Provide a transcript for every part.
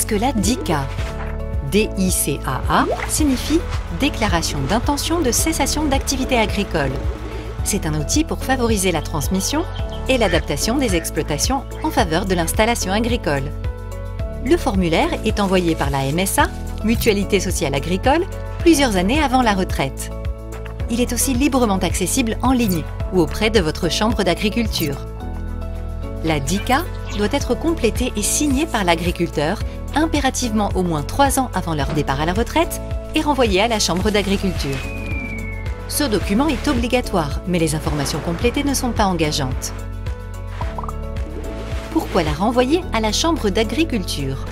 Qu'est-ce que la DICA? DICAA signifie Déclaration d'intention de cessation d'activité agricole. C'est un outil pour favoriser la transmission et l'adaptation des exploitations en faveur de l'installation agricole. Le formulaire est envoyé par la MSA, Mutualité sociale agricole, plusieurs années avant la retraite. Il est aussi librement accessible en ligne ou auprès de votre chambre d'agriculture. La DICA doit être complétée et signée par l'agriculteur impérativement au moins 3 ans avant leur départ à la retraite et renvoyée à la chambre d'agriculture. Ce document est obligatoire, mais les informations complétées ne sont pas engageantes. Pourquoi la renvoyer à la chambre d'agriculture?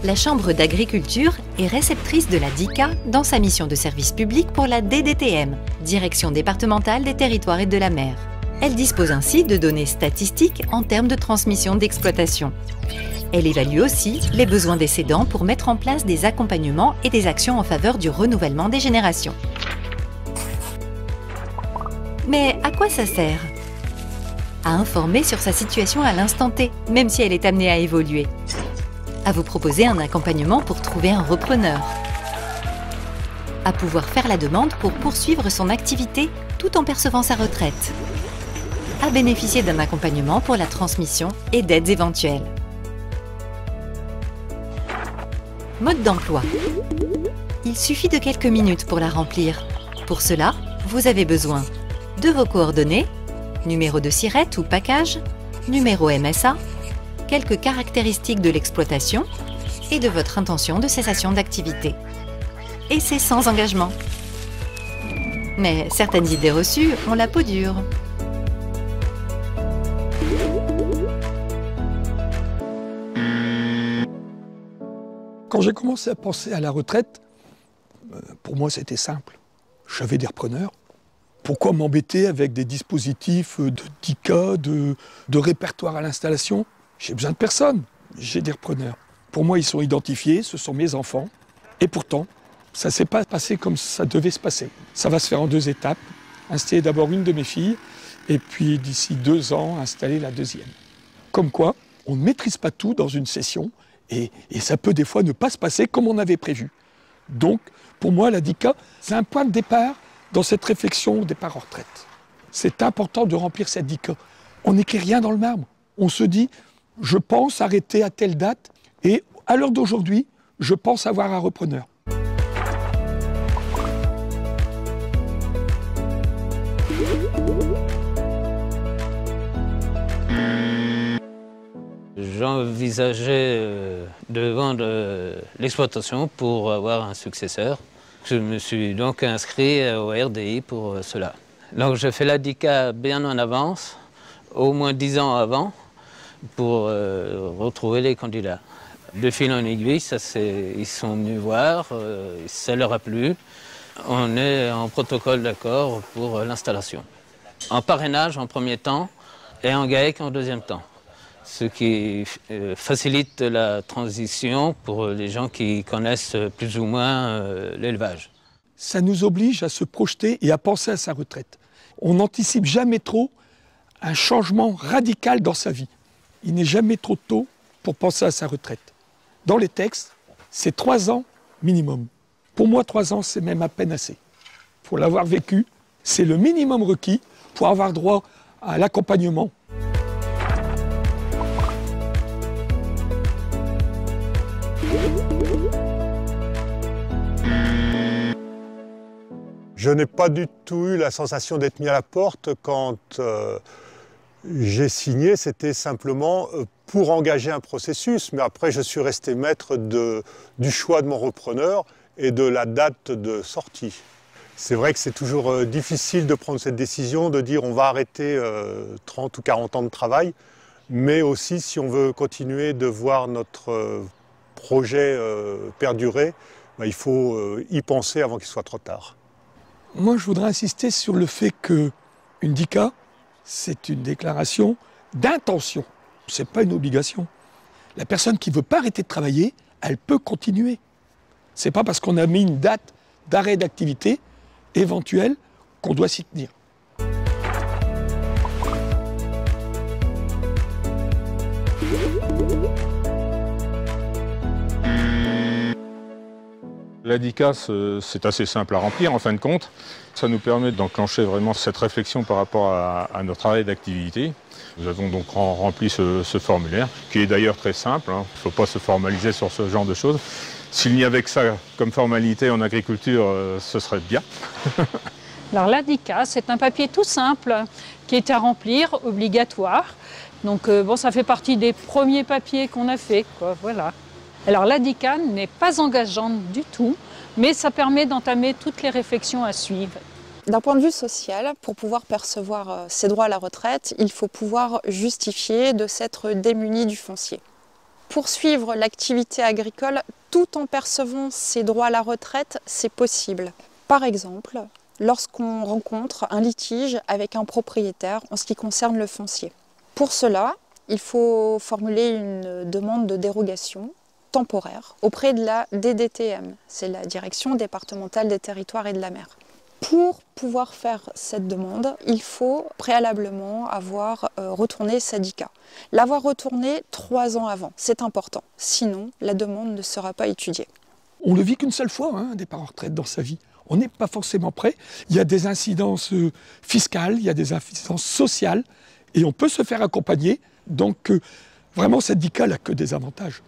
La chambre d'agriculture est réceptrice de la DICA dans sa mission de service public pour la DDTM, Direction départementale des territoires et de la mer. Elle dispose ainsi de données statistiques en termes de transmission d'exploitation. Elle évalue aussi les besoins des cédants pour mettre en place des accompagnements et des actions en faveur du renouvellement des générations. Mais à quoi ça sert? À informer sur sa situation à l'instant T, même si elle est amenée à évoluer. À vous proposer un accompagnement pour trouver un repreneur. À pouvoir faire la demande pour poursuivre son activité tout en percevant sa retraite. À bénéficier d'un accompagnement pour la transmission et d'aides éventuelles. Mode d'emploi. Il suffit de quelques minutes pour la remplir. Pour cela, vous avez besoin de vos coordonnées, numéro de SIRET ou package, numéro MSA, quelques caractéristiques de l'exploitation et de votre intention de cessation d'activité. Et c'est sans engagement. Mais certaines idées reçues ont la peau dure. Quand j'ai commencé à penser à la retraite, pour moi c'était simple. J'avais des repreneurs. Pourquoi m'embêter avec des dispositifs de DICA, de répertoire à l'installation? J'ai besoin de personne, j'ai des repreneurs. Pour moi, ils sont identifiés, ce sont mes enfants. Et pourtant, ça ne s'est pas passé comme ça devait se passer. Ça va se faire en 2 étapes. Installer d'abord une de mes filles, et puis d'ici 2 ans, installer la deuxième. Comme quoi, on ne maîtrise pas tout dans une session, et ça peut des fois ne pas se passer comme on avait prévu. Donc, pour moi, la DICA, c'est un point de départ dans cette réflexion au départ en retraite. C'est important de remplir cette DICA. On n'écrit rien dans le marbre. On se dit, je pense arrêter à telle date, et à l'heure d'aujourd'hui, je pense avoir un repreneur. J'envisageais de vendre l'exploitation pour avoir un successeur. Je me suis donc inscrit au RDI pour cela. Donc j'ai fait la DICA bien en avance, au moins 10 ans avant, pour retrouver les candidats. De fil en aiguille, ils sont venus voir, ça leur a plu. On est en protocole d'accord pour l'installation. En parrainage en premier temps et en GAEC en deuxième temps. Ce qui facilite la transition pour les gens qui connaissent plus ou moins l'élevage. Ça nous oblige à se projeter et à penser à sa retraite. On n'anticipe jamais trop un changement radical dans sa vie. Il n'est jamais trop tôt pour penser à sa retraite. Dans les textes, c'est 3 ans minimum. Pour moi, 3 ans, c'est même à peine assez. Il faut l'avoir vécu. C'est le minimum requis pour avoir droit à l'accompagnement. Je n'ai pas du tout eu la sensation d'être mis à la porte quand j'ai signé. C'était simplement pour engager un processus. Mais après, je suis resté maître du choix de mon repreneur et de la date de sortie. C'est vrai que c'est toujours difficile de prendre cette décision, de dire on va arrêter 30 ou 40 ans de travail. Mais aussi, si on veut continuer de voir notre projet perdurer, il faut y penser avant qu'il soit trop tard. Moi, je voudrais insister sur le fait qu'une DICA, c'est une déclaration d'intention. Ce n'est pas une obligation. La personne qui ne veut pas arrêter de travailler, elle peut continuer. Ce n'est pas parce qu'on a mis une date d'arrêt d'activité éventuelle qu'on doit s'y tenir. L'ADICA, c'est assez simple à remplir en fin de compte. Ça nous permet d'enclencher vraiment cette réflexion par rapport à notre travail d'activité. Nous avons donc rempli ce formulaire, qui est d'ailleurs très simple. Il ne faut pas se formaliser sur ce genre de choses. S'il n'y avait que ça comme formalité en agriculture, ce serait bien. Alors l'ADICA, c'est un papier tout simple qui est à remplir, obligatoire. Donc bon, ça fait partie des premiers papiers qu'on a fait, quoi, voilà. Alors l'ADICA n'est pas engageante du tout, mais ça permet d'entamer toutes les réflexions à suivre. D'un point de vue social, pour pouvoir percevoir ses droits à la retraite, il faut pouvoir justifier de s'être démuni du foncier. Poursuivre l'activité agricole tout en percevant ses droits à la retraite, c'est possible. Par exemple, lorsqu'on rencontre un litige avec un propriétaire en ce qui concerne le foncier. Pour cela, il faut formuler une demande de dérogation temporaire auprès de la DDTM, c'est la Direction départementale des territoires et de la mer. Pour pouvoir faire cette demande, il faut préalablement avoir retourné sa DICA. L'avoir retourné 3 ans avant, c'est important. Sinon, la demande ne sera pas étudiée. On ne vit qu'une seule fois, un départ en retraite dans sa vie. On n'est pas forcément prêt. Il y a des incidences fiscales, il y a des incidences sociales, et on peut se faire accompagner. Donc, vraiment, cette DICA n'a que des avantages.